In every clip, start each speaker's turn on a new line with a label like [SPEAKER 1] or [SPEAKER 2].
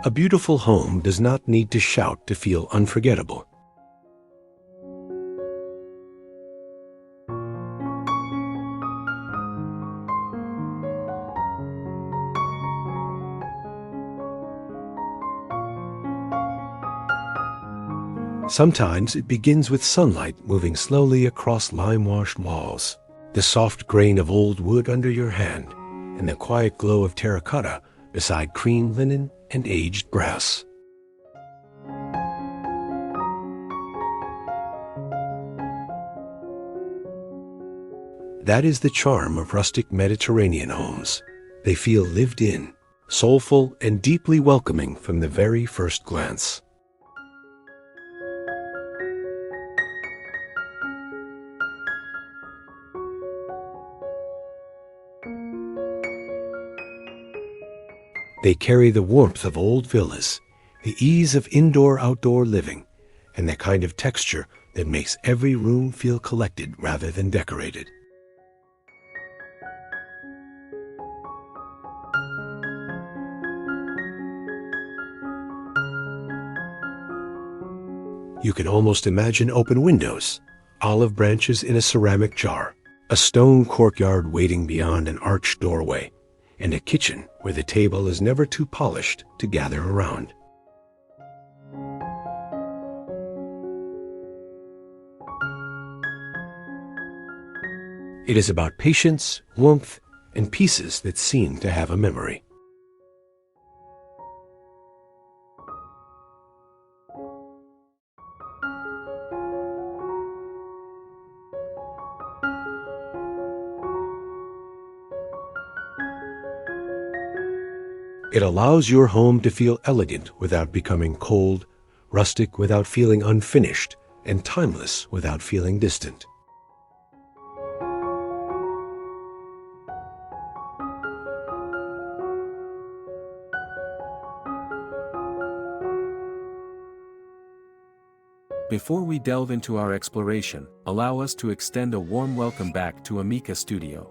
[SPEAKER 1] A beautiful home does not need to shout to feel unforgettable. Sometimes it begins with sunlight moving slowly across lime-washed walls, the soft grain of old wood under your hand, and the quiet glow of terracotta beside cream linen and aged grass. That is the charm of rustic Mediterranean homes. They feel lived in, soulful, and deeply welcoming from the very first glance. They carry the warmth of old villas, the ease of indoor-outdoor living, and the kind of texture that makes every room feel collected rather than decorated. You can almost imagine open windows, olive branches in a ceramic jar, a stone courtyard waiting beyond an arched doorway, and a kitchen where the table is never too polished to gather around. It is about patience, warmth, and pieces that seem to have a memory. It allows your home to feel elegant without becoming cold, rustic without feeling unfinished, and timeless without feeling distant.
[SPEAKER 2] Before we delve into our exploration, allow us to extend a warm welcome back to Amica Studio.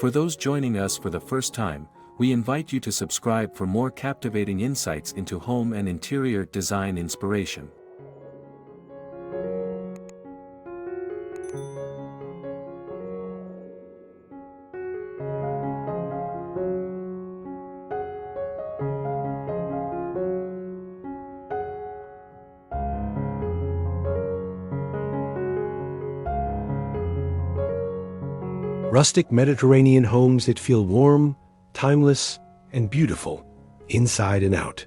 [SPEAKER 2] For those joining us for the first time, we invite you to subscribe for more captivating insights into home and interior design inspiration.
[SPEAKER 1] Rustic Mediterranean homes that feel warm, timeless, and beautiful, inside and out.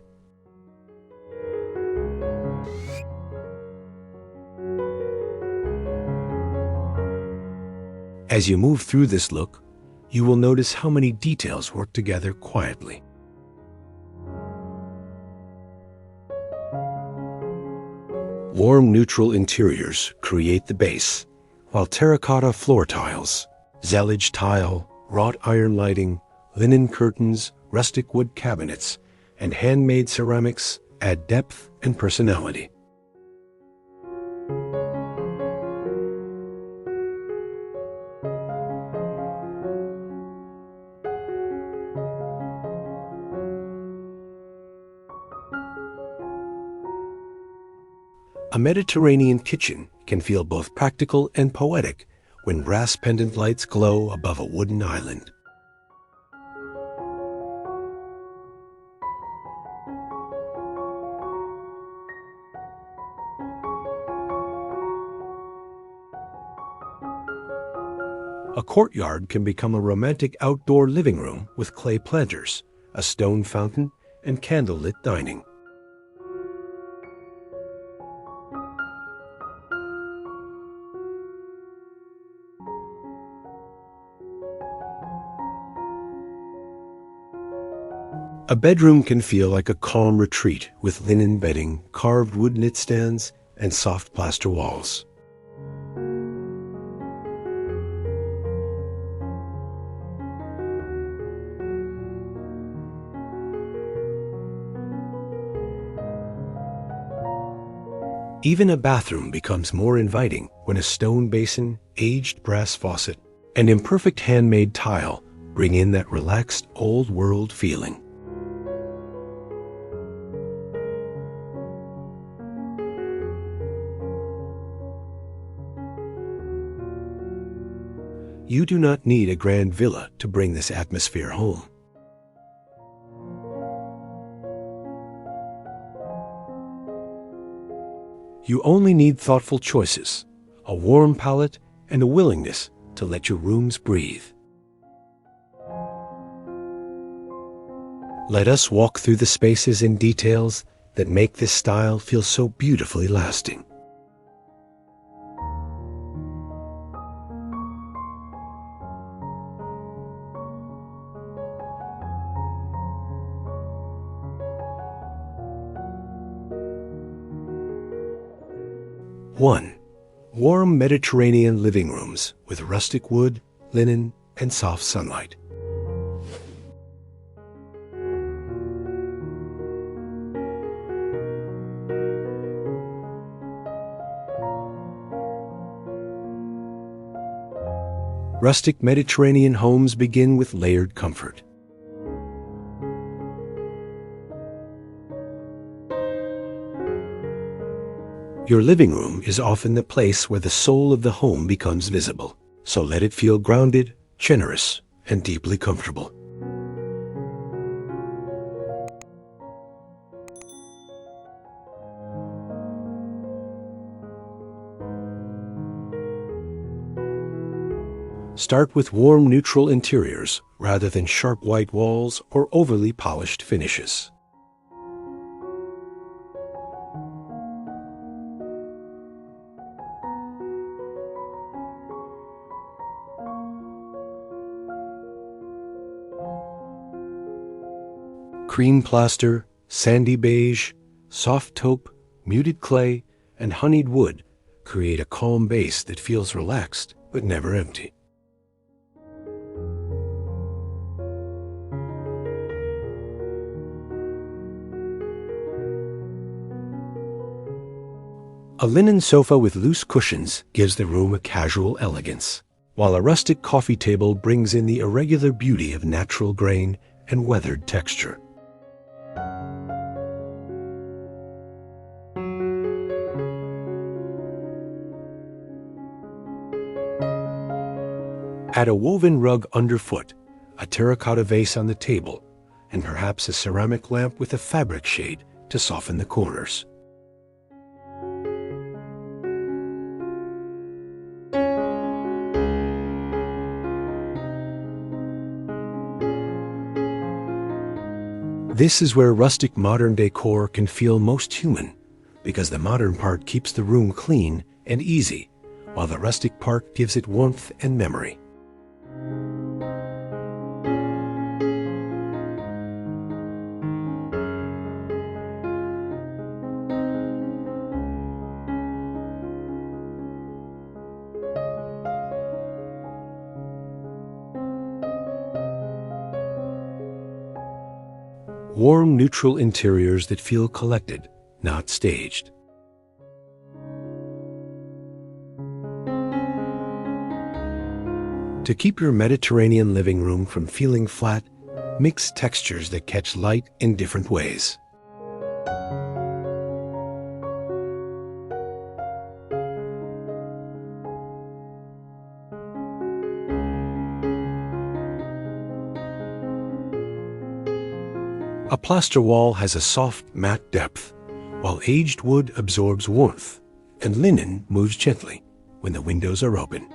[SPEAKER 1] As you move through this look, you will notice how many details work together quietly. Warm, neutral interiors create the base, while terracotta floor tiles, Zellige tile, wrought iron lighting, linen curtains, rustic wood cabinets, and handmade ceramics add depth and personality. A Mediterranean kitchen can feel both practical and poetic when brass pendant lights glow above a wooden island. A courtyard can become a romantic outdoor living room with clay planters, a stone fountain, and candlelit dining. A bedroom can feel like a calm retreat with linen bedding, carved wood knit stands, and soft plaster walls. Even a bathroom becomes more inviting when a stone basin, aged brass faucet, and imperfect handmade tile bring in that relaxed old-world feeling. You do not need a grand villa to bring this atmosphere home. You only need thoughtful choices, a warm palette, and a willingness to let your rooms breathe. Let us walk through the spaces and details that make this style feel so beautifully lasting. One, warm Mediterranean living rooms with rustic wood, linen, and soft sunlight. Rustic Mediterranean homes begin with layered comfort. Your living room is often the place where the soul of the home becomes visible, so let it feel grounded, generous, and deeply comfortable. Start with warm neutral interiors rather than sharp white walls or overly polished finishes. Cream plaster, sandy beige, soft taupe, muted clay, and honeyed wood create a calm base that feels relaxed but never empty. A linen sofa with loose cushions gives the room a casual elegance, while a rustic coffee table brings in the irregular beauty of natural grain and weathered texture. Add a woven rug underfoot, a terracotta vase on the table, and perhaps a ceramic lamp with a fabric shade to soften the corners. This is where rustic modern decor can feel most human, because the modern part keeps the room clean and easy, while the rustic part gives it warmth and memory. Warm, neutral interiors that feel collected, not staged. To keep your Mediterranean living room from feeling flat, mix textures that catch light in different ways. A plaster wall has a soft, matte depth, while aged wood absorbs warmth, and linen moves gently when the windows are open.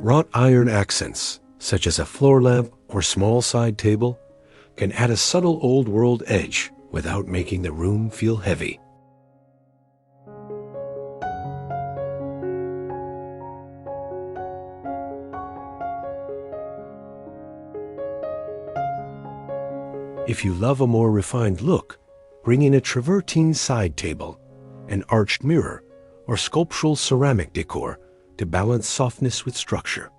[SPEAKER 1] Wrought iron accents, such as a floor lamp or small side table, can add a subtle old-world edge without making the room feel heavy. If you love a more refined look, bring in a travertine side table, an arched mirror, or sculptural ceramic decor to balance softness with structure.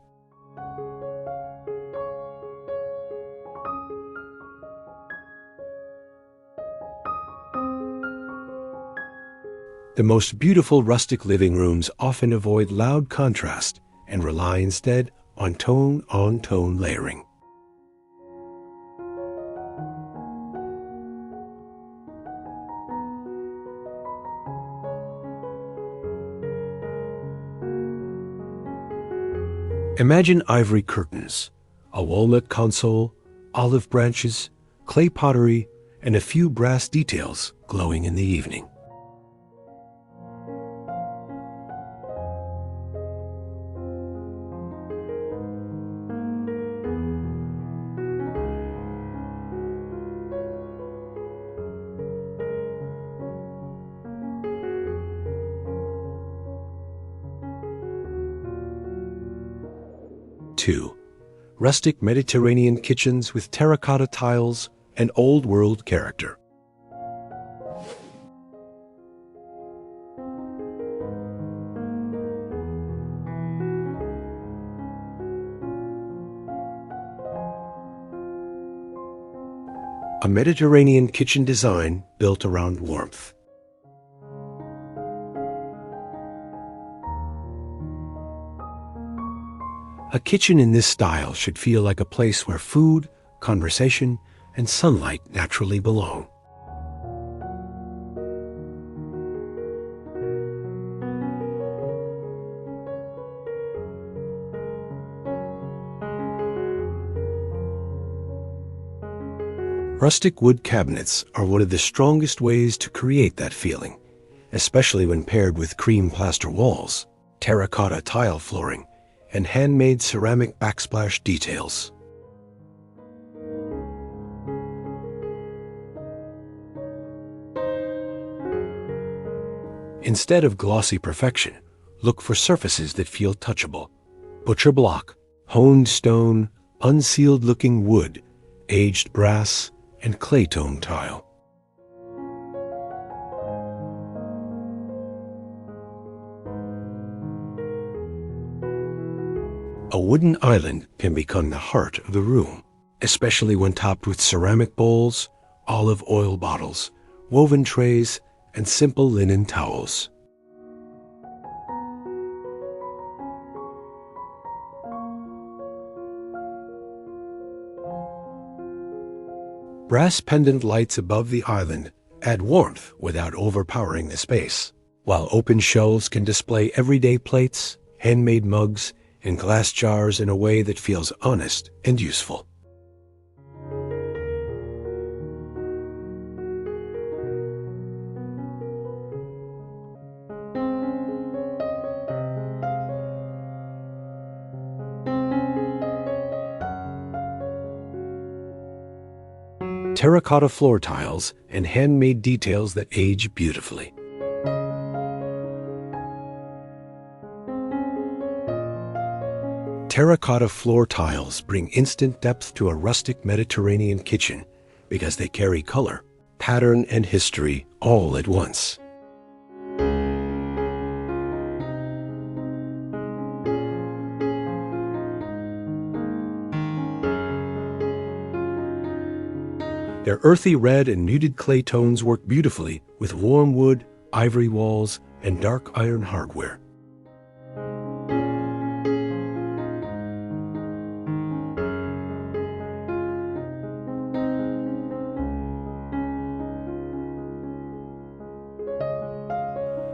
[SPEAKER 1] The most beautiful rustic living rooms often avoid loud contrast and rely instead on tone-on-tone layering. Imagine ivory curtains, a walnut console, olive branches, clay pottery, and a few brass details glowing in the evening. Two, rustic Mediterranean kitchens with terracotta tiles and old-world character. A Mediterranean kitchen design built around warmth. A kitchen in this style should feel like a place where food, conversation, and sunlight naturally belong. Rustic wood cabinets are one of the strongest ways to create that feeling, especially when paired with cream plaster walls, terracotta tile flooring, and handmade ceramic backsplash details. Instead of glossy perfection, look for surfaces that feel touchable. Butcher block, honed stone, unsealed-looking wood, aged brass, and clay tone tile. A wooden island can become the heart of the room, especially when topped with ceramic bowls, olive oil bottles, woven trays, and simple linen towels. Brass pendant lights above the island add warmth without overpowering the space, while open shelves can display everyday plates, handmade mugs, and glass jars in a way that feels honest and useful. Terracotta floor tiles and handmade details that age beautifully. Terracotta floor tiles bring instant depth to a rustic Mediterranean kitchen because they carry color, pattern, and history all at once. Their earthy red and muted clay tones work beautifully with warm wood, ivory walls, and dark iron hardware.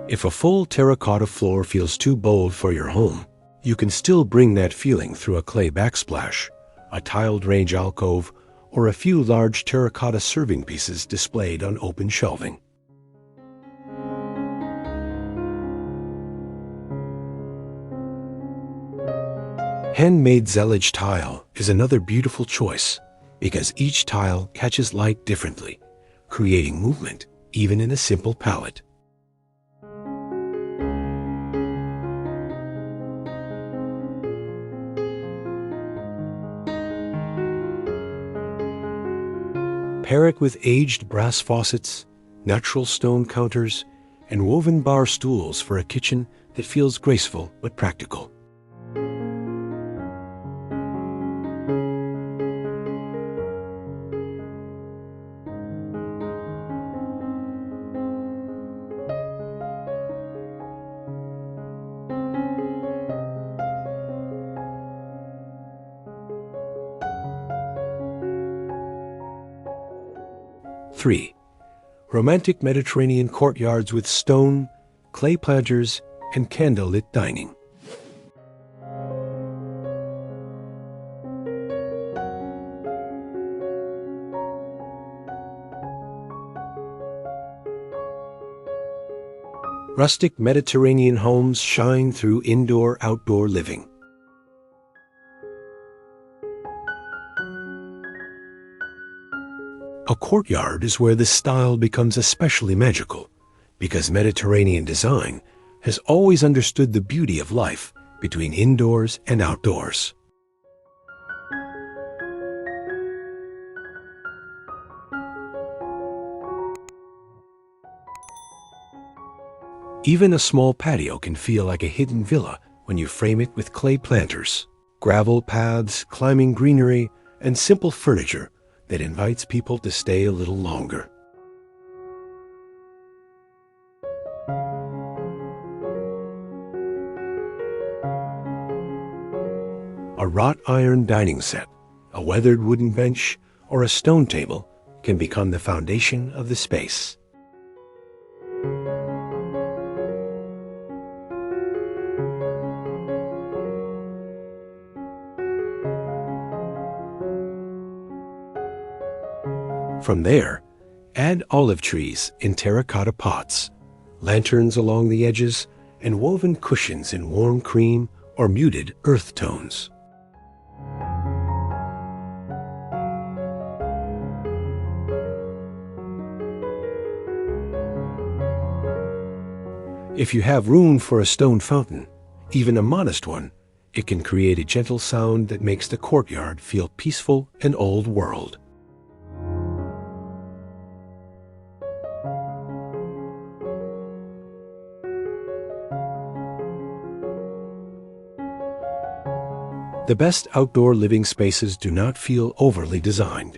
[SPEAKER 1] If a full terracotta floor feels too bold for your home, you can still bring that feeling through a clay backsplash, a tiled range alcove, or a few large terracotta serving pieces displayed on open shelving. Handmade Zellige tile is another beautiful choice because each tile catches light differently, creating movement even in a simple palette. Pair it with aged brass faucets, natural stone counters, and woven bar stools for a kitchen that feels graceful but practical. Three, romantic Mediterranean courtyards with stone, clay planters, and candlelit dining. Rustic Mediterranean homes shine through indoor-outdoor living. A courtyard is where this style becomes especially magical, because Mediterranean design has always understood the beauty of life between indoors and outdoors. Even a small patio can feel like a hidden villa when you frame it with clay planters, gravel paths, climbing greenery, and simple furniture that invites people to stay a little longer. A wrought iron dining set, a weathered wooden bench, or a stone table can become the foundation of the space. From there, add olive trees in terracotta pots, lanterns along the edges, and woven cushions in warm cream or muted earth tones. If you have room for a stone fountain, even a modest one, it can create a gentle sound that makes the courtyard feel peaceful and old-world. The best outdoor living spaces do not feel overly designed.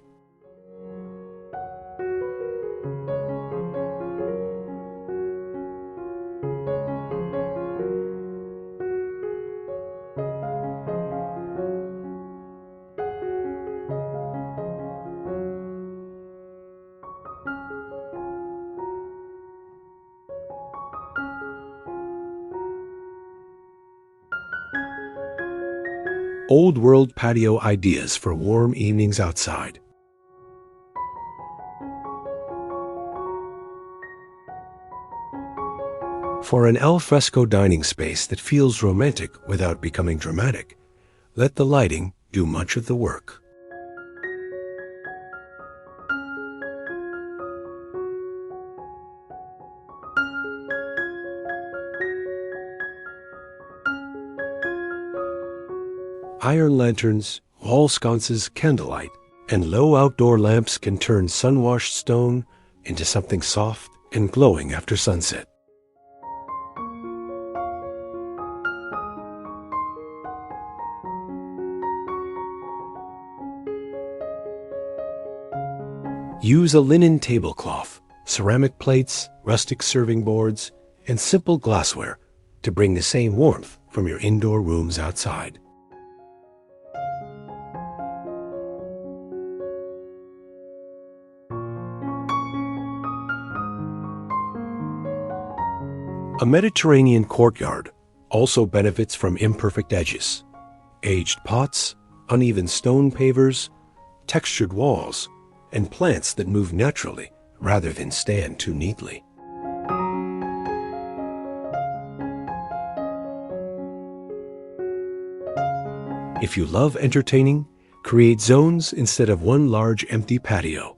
[SPEAKER 1] Old-world patio ideas for warm evenings outside. For an al fresco dining space that feels romantic without becoming dramatic, let the lighting do much of the work. Iron lanterns, wall sconces, candlelight, and low outdoor lamps can turn sun-washed stone into something soft and glowing after sunset. Use a linen tablecloth, ceramic plates, rustic serving boards, and simple glassware to bring the same warmth from your indoor rooms outside. A Mediterranean courtyard also benefits from imperfect edges, aged pots, uneven stone pavers, textured walls, and plants that move naturally rather than stand too neatly. If you love entertaining, create zones instead of one large empty patio.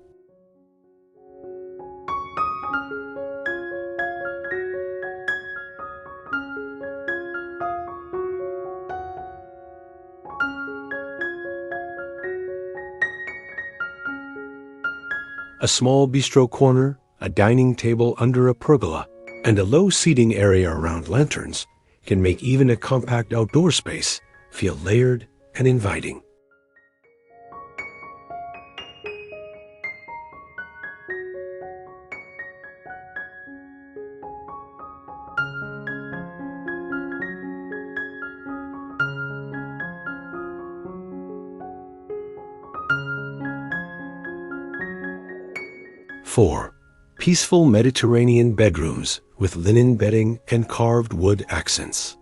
[SPEAKER 1] A small bistro corner, a dining table under a pergola, and a low seating area around lanterns can make even a compact outdoor space feel layered and inviting. Four, peaceful Mediterranean bedrooms with linen bedding and carved wood accents.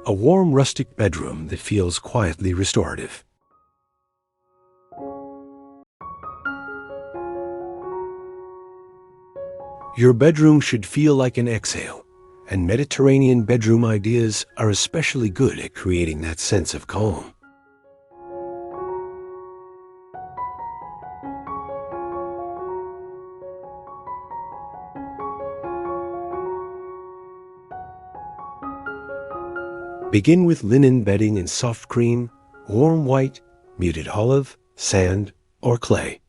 [SPEAKER 1] A warm rustic bedroom that feels quietly restorative. Your bedroom should feel like an exhale, and Mediterranean bedroom ideas are especially good at creating that sense of calm. Begin with linen bedding in soft cream, warm white, muted olive, sand, or clay.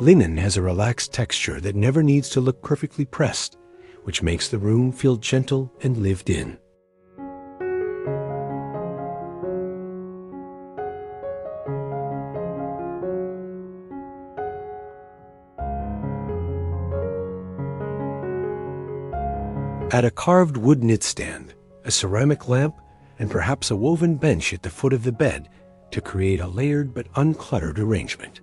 [SPEAKER 1] Linen has a relaxed texture that never needs to look perfectly pressed, which makes the room feel gentle and lived in. Add a carved wood knitstand, a ceramic lamp, and perhaps a woven bench at the foot of the bed to create a layered but uncluttered arrangement.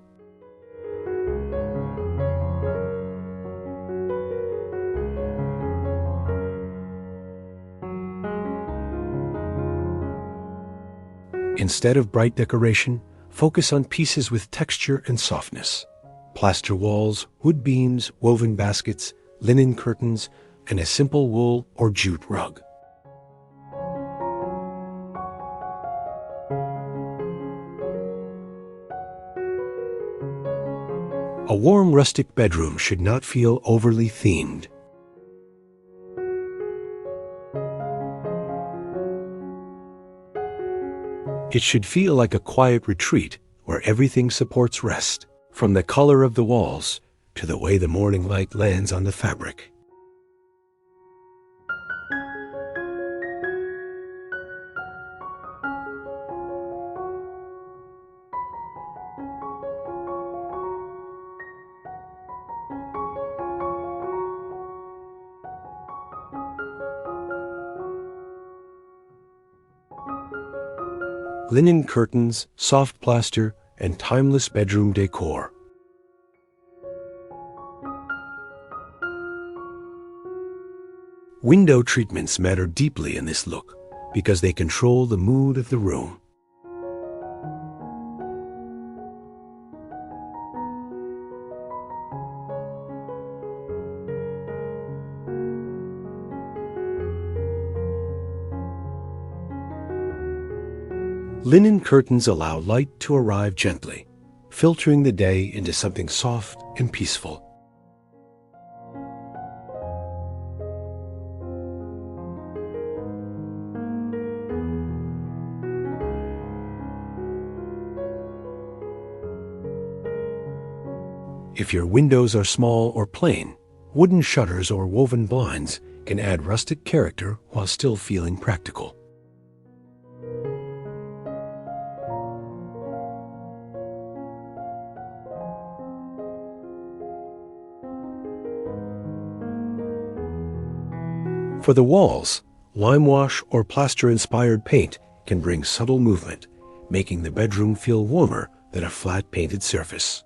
[SPEAKER 1] Instead of bright decoration, focus on pieces with texture and softness. Plaster walls, wood beams, woven baskets, linen curtains, and a simple wool or jute rug. A warm rustic bedroom should not feel overly themed. It should feel like a quiet retreat where everything supports rest, from the color of the walls to the way the morning light lands on the fabric. Linen curtains, soft plaster, and timeless bedroom decor. Window treatments matter deeply in this look because they control the mood of the room. Linen curtains allow light to arrive gently, filtering the day into something soft and peaceful. If your windows are small or plain, wooden shutters or woven blinds can add rustic character while still feeling practical. For the walls, limewash or plaster-inspired paint can bring subtle movement, making the bedroom feel warmer than a flat painted surface.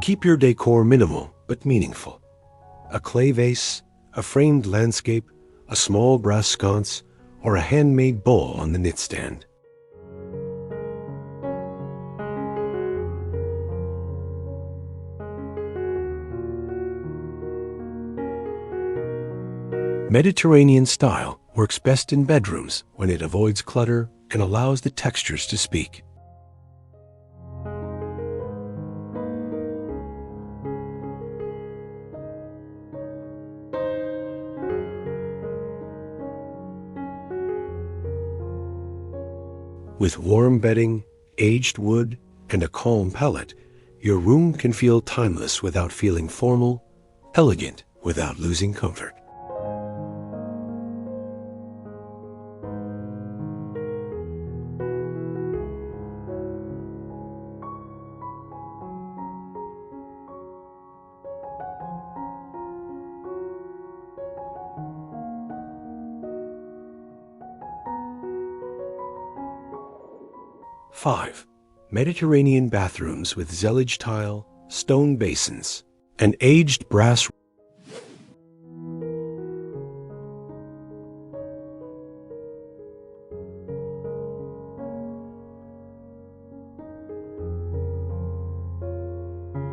[SPEAKER 1] Keep your decor minimal but meaningful. A clay vase, a framed landscape, a small brass sconce, or a handmade bowl on the knitstand. Mediterranean style works best in bedrooms when it avoids clutter and allows the textures to speak. With warm bedding, aged wood, and a calm palette, your room can feel timeless without feeling formal, elegant without losing comfort. 5. Mediterranean bathrooms with Zellige tile, stone basins, and aged brass.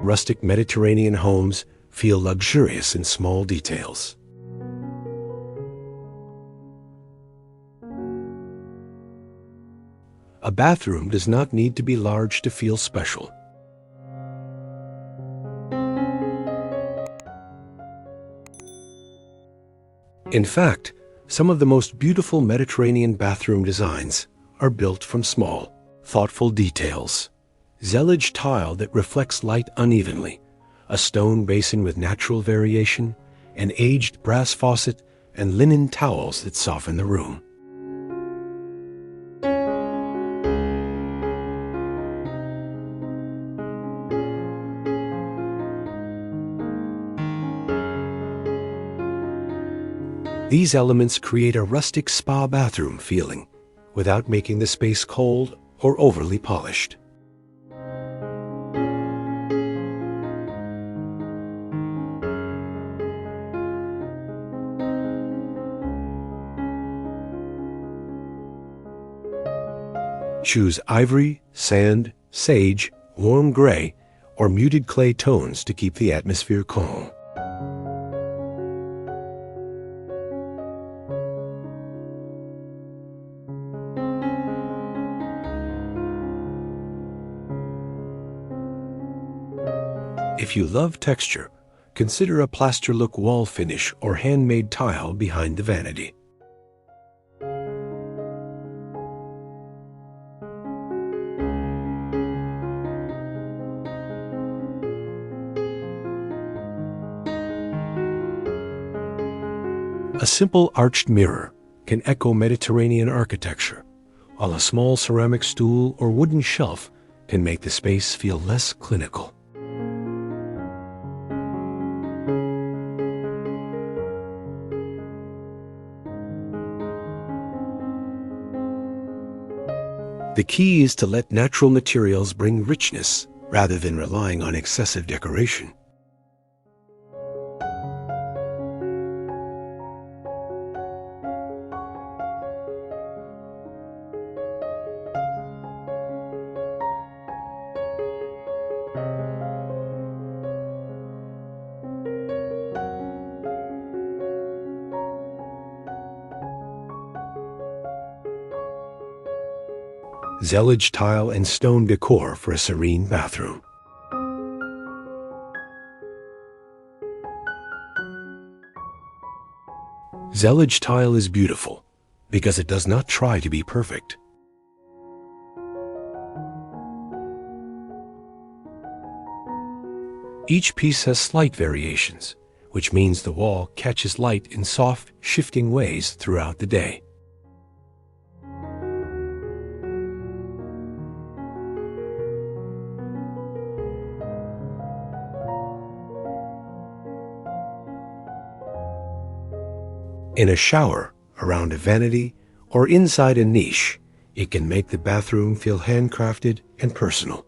[SPEAKER 1] Rustic Mediterranean homes feel luxurious in small details. A bathroom does not need to be large to feel special. In fact, some of the most beautiful Mediterranean bathroom designs are built from small, thoughtful details. Zellige tile that reflects light unevenly, a stone basin with natural variation, an aged brass faucet, and linen towels that soften the room. These elements create a rustic spa bathroom feeling without making the space cold or overly polished. Choose ivory, sand, sage, warm gray, or muted clay tones to keep the atmosphere calm. If you love texture, consider a plaster look wall finish or handmade tile behind the vanity. A simple arched mirror can echo Mediterranean architecture, while a small ceramic stool or wooden shelf can make the space feel less clinical. The key is to let natural materials bring richness rather than relying on excessive decoration. Zellige tile and stone decor for a serene bathroom. Zellige tile is beautiful because it does not try to be perfect. Each piece has slight variations, which means the wall catches light in soft, shifting ways throughout the day. In a shower, around a vanity, or inside a niche, it can make the bathroom feel handcrafted and personal.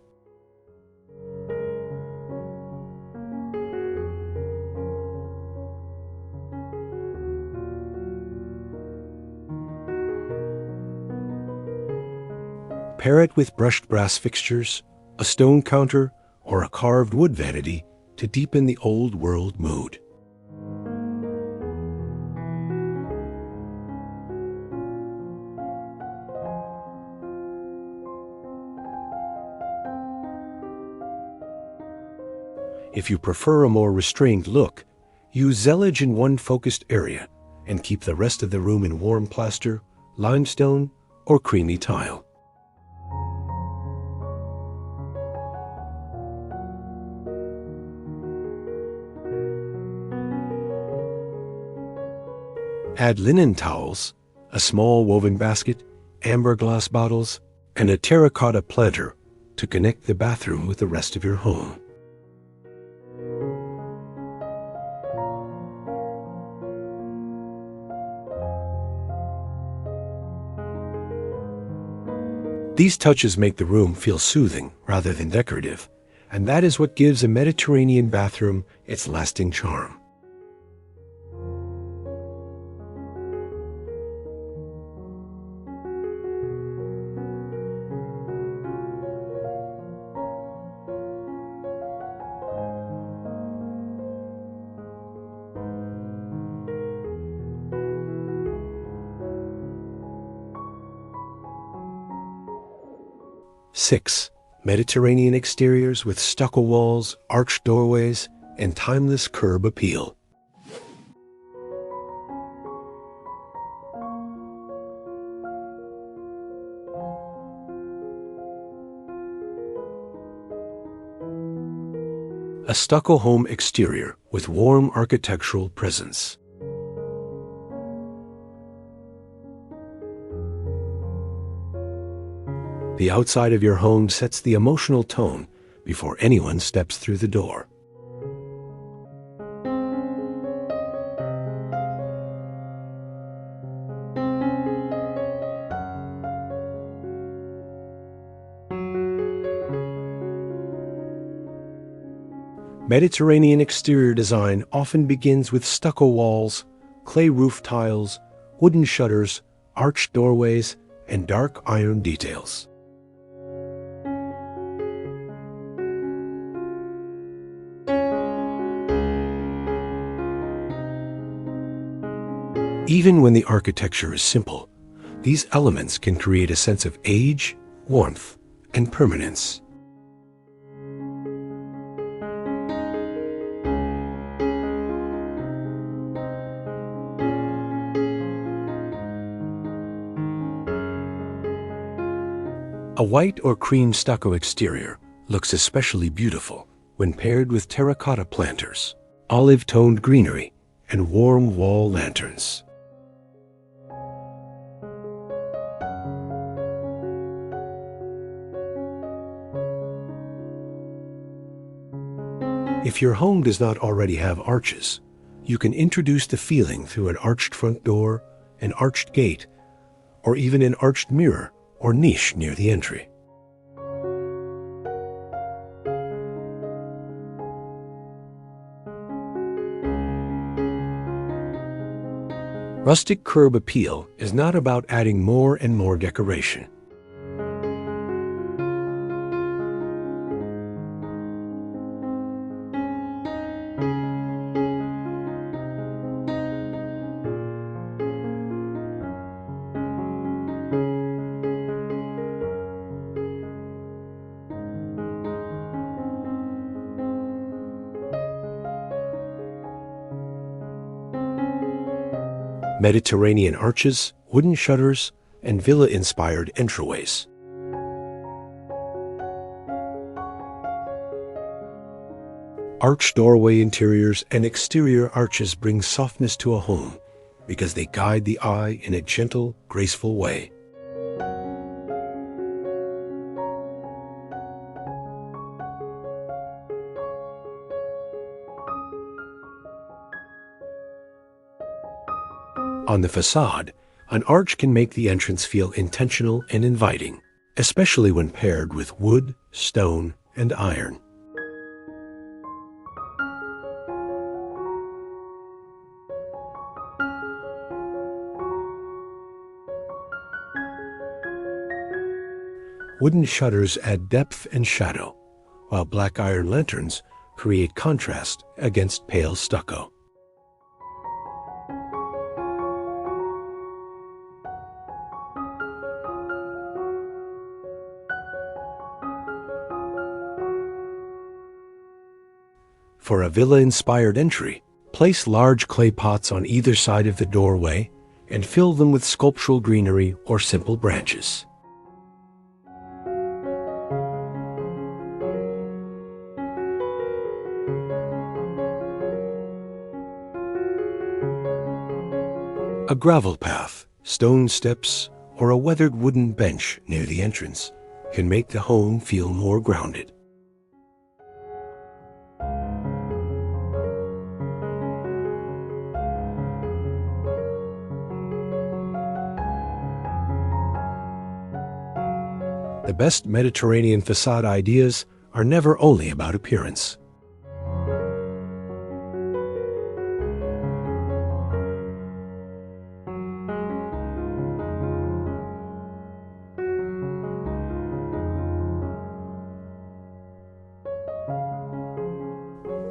[SPEAKER 1] Pair it with brushed brass fixtures, a stone counter, or a carved wood vanity to deepen the old world mood. If you prefer a more restrained look, use Zellige in one focused area and keep the rest of the room in warm plaster, limestone, or creamy tile. Add linen towels, a small woven basket, amber glass bottles, and a terracotta planter to connect the bathroom with the rest of your home. These touches make the room feel soothing rather than decorative, and that is what gives a Mediterranean bathroom its lasting charm. Six, Mediterranean exteriors with stucco walls, arched doorways, and timeless curb appeal. A stucco home exterior with warm architectural presence. The outside of your home sets the emotional tone before anyone steps through the door. Mediterranean exterior design often begins with stucco walls, clay roof tiles, wooden shutters, arched doorways, and dark iron details. Even when the architecture is simple, these elements can create a sense of age, warmth, and permanence. A white or cream stucco exterior looks especially beautiful when paired with terracotta planters, olive-toned greenery, and warm wall lanterns. If your home does not already have arches, you can introduce the feeling through an arched front door, an arched gate, or even an arched mirror or niche near the entry. Rustic curb appeal is not about adding more and more decoration. Mediterranean arches, wooden shutters, and villa-inspired entryways. Arched doorway interiors and exterior arches bring softness to a home because they guide the eye in a gentle, graceful way. On the facade, an arch can make the entrance feel intentional and inviting, especially when paired with wood, stone, and iron. Wooden shutters add depth and shadow, while black iron lanterns create contrast against pale stucco. For a villa-inspired entry, place large clay pots on either side of the doorway and fill them with sculptural greenery or simple branches. A gravel path, stone steps, or a weathered wooden bench near the entrance can make the home feel more grounded. The best Mediterranean facade ideas are never only about appearance.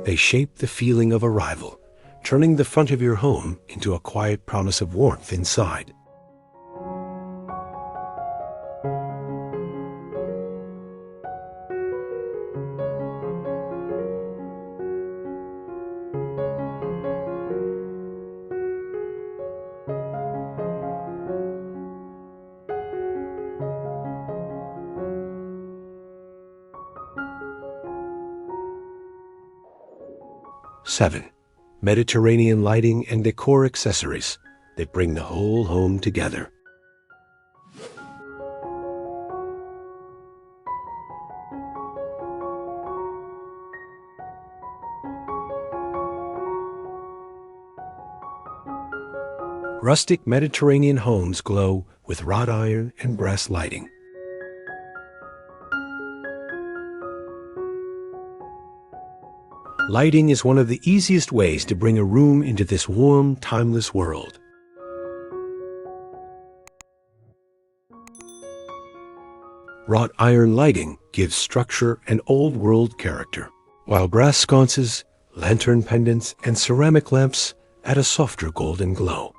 [SPEAKER 1] They shape the feeling of arrival, turning the front of your home into a quiet promise of warmth inside. Seven, Mediterranean lighting and decor accessories that bring the whole home together. Rustic Mediterranean homes glow with wrought iron and brass lighting. Lighting is one of the easiest ways to bring a room into this warm, timeless world. Wrought iron lighting gives structure and old-world character, while brass sconces, lantern pendants, and ceramic lamps add a softer golden glow.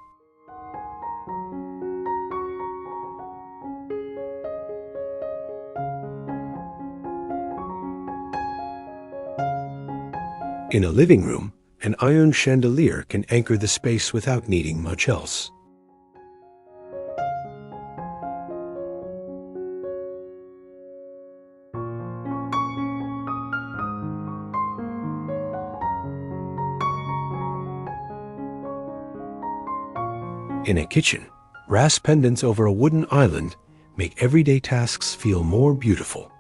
[SPEAKER 1] In a living room, an iron chandelier can anchor the space without needing much else. In a kitchen, brass pendants over a wooden island make everyday tasks feel more beautiful.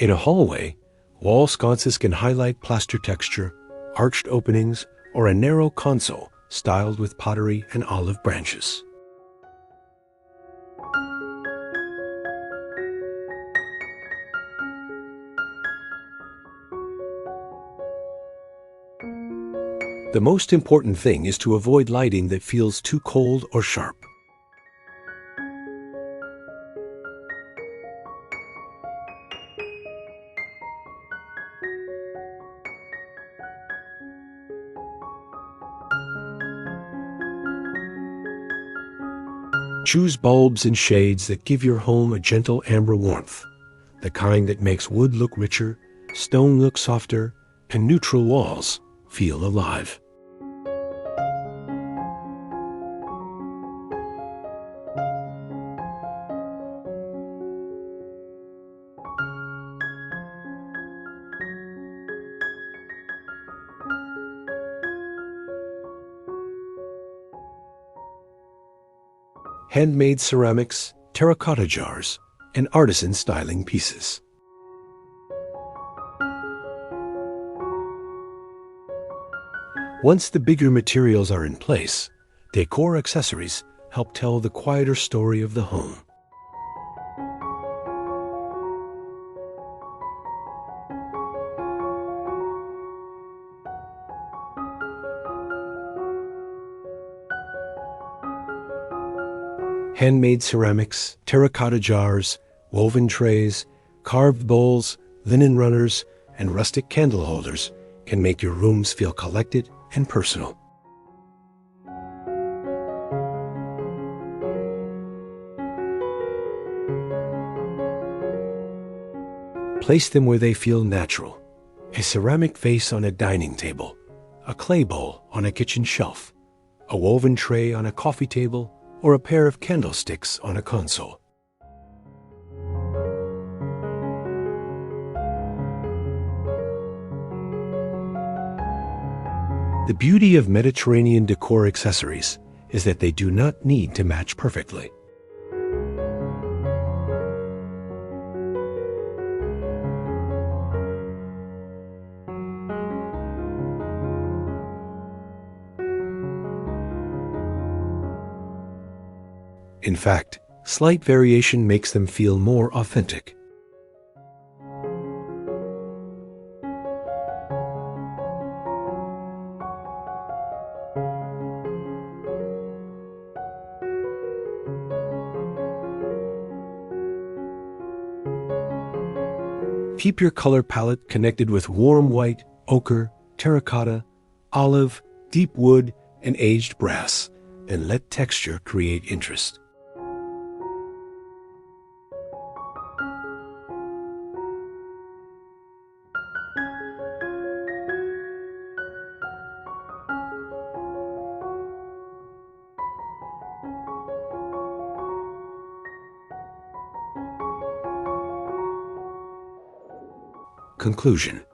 [SPEAKER 1] In a hallway, wall sconces can highlight plaster texture, arched openings, or a narrow console styled with pottery and olive branches. The most important thing is to avoid lighting that feels too cold or sharp. Choose bulbs and shades that give your home a gentle amber warmth, the kind that makes wood look richer, stone look softer, and neutral walls feel alive. Handmade ceramics, terracotta jars, and artisan styling pieces. Once the bigger materials are in place, decor accessories help tell the quieter story of the home. Handmade ceramics, terracotta jars, woven trays, carved bowls, linen runners, and rustic candle holders can make your rooms feel collected and personal. Place them where they feel natural. A ceramic vase on a dining table, a clay bowl on a kitchen shelf, a woven tray on a coffee table, or a pair of candlesticks on a console. The beauty of Mediterranean decor accessories is that they do not need to match perfectly. In fact, slight variation makes them feel more authentic. Keep your color palette connected with warm white, ochre, terracotta, olive, deep wood, and aged brass, and let texture create interest. Conclusion.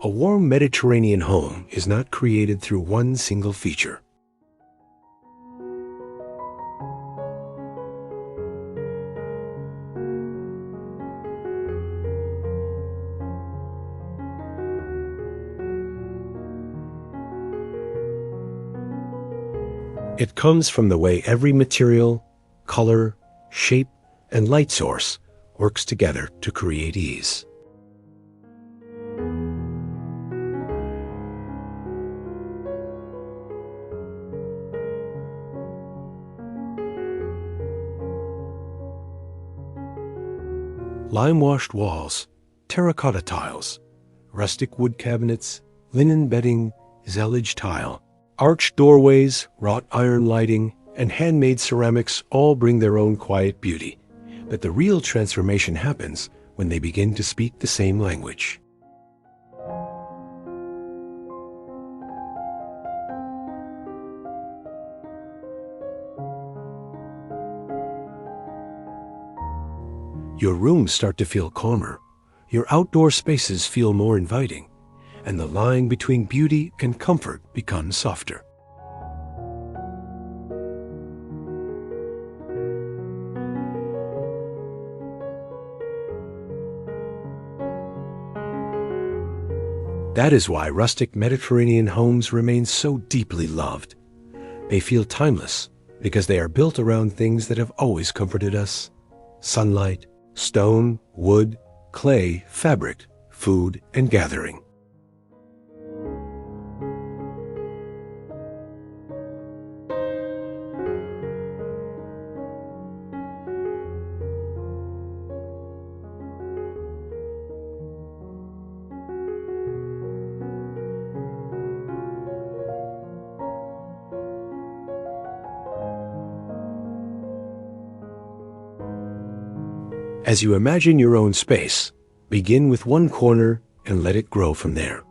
[SPEAKER 1] A warm Mediterranean home is not created through one single feature. It comes from the way every material, color, shape, and light source works together to create ease. Lime-washed walls, terracotta tiles, rustic wood cabinets, linen bedding, Zellige tile, arched doorways, wrought iron lighting, and handmade ceramics all bring their own quiet beauty. But the real transformation happens when they begin to speak the same language. Your rooms start to feel calmer, your outdoor spaces feel more inviting, and the line between beauty and comfort becomes softer. That is why rustic Mediterranean homes remain so deeply loved. They feel timeless because they are built around things that have always comforted us: sunlight, stone, wood, clay, fabric, food, and gathering. As you imagine your own space, begin with one corner and let it grow from there.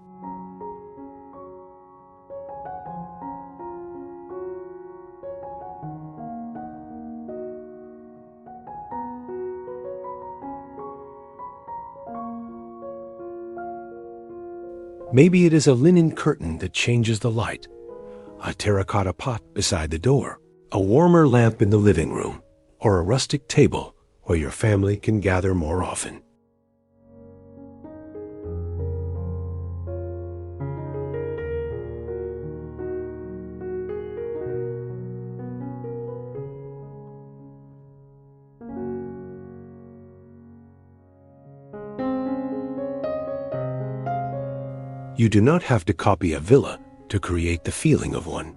[SPEAKER 1] Maybe it is a linen curtain that changes the light, a terracotta pot beside the door, a warmer lamp in the living room, or a rustic table where your family can gather more often. You do not have to copy a villa to create the feeling of one.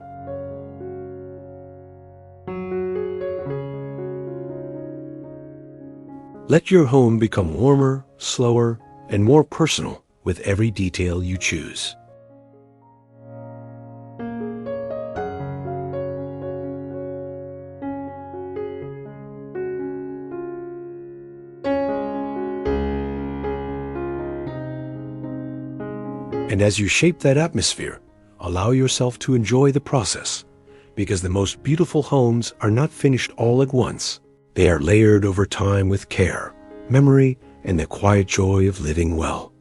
[SPEAKER 1] Let your home become warmer, slower, and more personal with every detail you choose. And as you shape that atmosphere, allow yourself to enjoy the process, because the most beautiful homes are not finished all at once. They are layered over time with care, memory, and the quiet joy of living well.